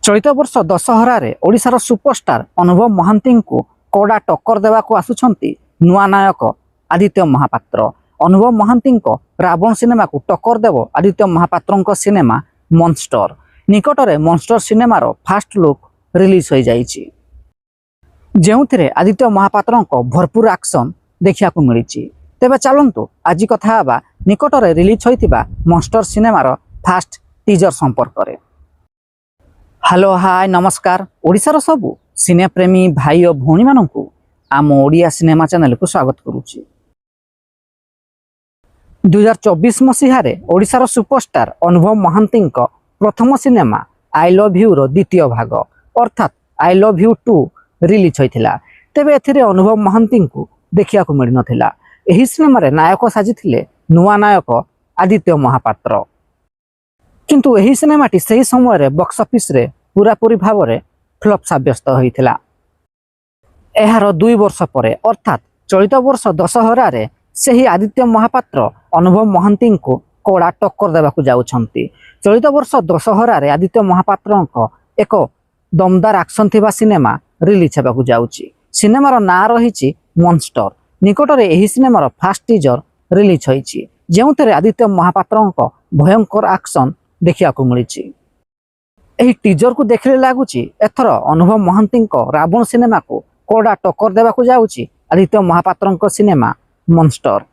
चलित वर्ष दशहरारे ओडिशार सुपरस्टार अनुभव महांती को कड़ा टक्कर देवाक आसुछंती नुआ नायक आदित्य महापात्र। अनुभव महांती रावण सिनेमा को टक्कर देव आदित्य महापात्र सिनेमा मॉन्स्टर। निकटरे मॉन्स्टर सिनेमार फास्ट लुक रिलीज हो जाइछि, जेउथिरे आदित्य महापात्र भरपूर एक्शन देखा मिली। तेबे चलंतु आज कथा हेबा निकटरे रिलीज होइतिबा मॉन्स्टर सिनेमार फास्ट टीजर संपर्क में। हेलो हाय नमस्कार ओडिशार सबु सिने प्रेमी भाई और भौणी मानू आम ओडिया सिनेमा चैनल को स्वागत करुच्ची। 2024 मसीह ओडिशार सुपरस्टार अनुभव महांती प्रथम सिनेमा आई लव यू रो द्वितीय भाग अर्थात आई लव यू 2 रिलीज होइथिला। तेबे एथिरे अनुभव महांती को देखिया को मिल नथिला। एही सिनेमा रे नायक साजिथिले नुआ नायक आदित्य महापात्र, किंतु एही सिनेमाटी सही समय रे बॉक्स ऑफिस रे पूरापूरी भाव में फ्लॉप साब्यस्त होइथिला। एहार 2 वर्ष परे अर्थात चलित वर्ष दशहरा रे सही आदित्य महापात्र अनुभव महांती को कड़ा टक्कर देवाकू जाउछंती। चलित वर्ष दशहरा रे आदित्य महापात्र एक दमदार एक्शन थिबा सिनेमा रिलीज हेबाकू जाउची। सिनेमार नाम रही मॉन्स्टर। निकटरे एही सिनेमार फास्ट टीजर रिलीज होइची, जेउथिरे आदित्य महापात्र भयंकर एक्शन देखा मिली। एही टीजर को देखले लगुच एथर अनुभव महांती रावण सिनेमा को कड़ा टक्कर देवाकू जाउची आदित्य महापात्र सिनेमा मॉन्स्टर।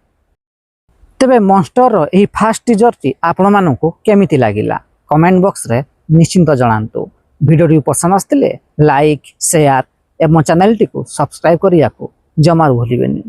तेबे मॉन्स्टर रो एही फास्ट टीजर टी आपण मानकू केमिति लागिला कमेंट बॉक्स रे निश्चिंत जणांतु। वीडियो पसंद आस्तिले लाइक शेयर एवं चैनल टी को सब्सक्राइब करिया को जमार भूलिबेनी।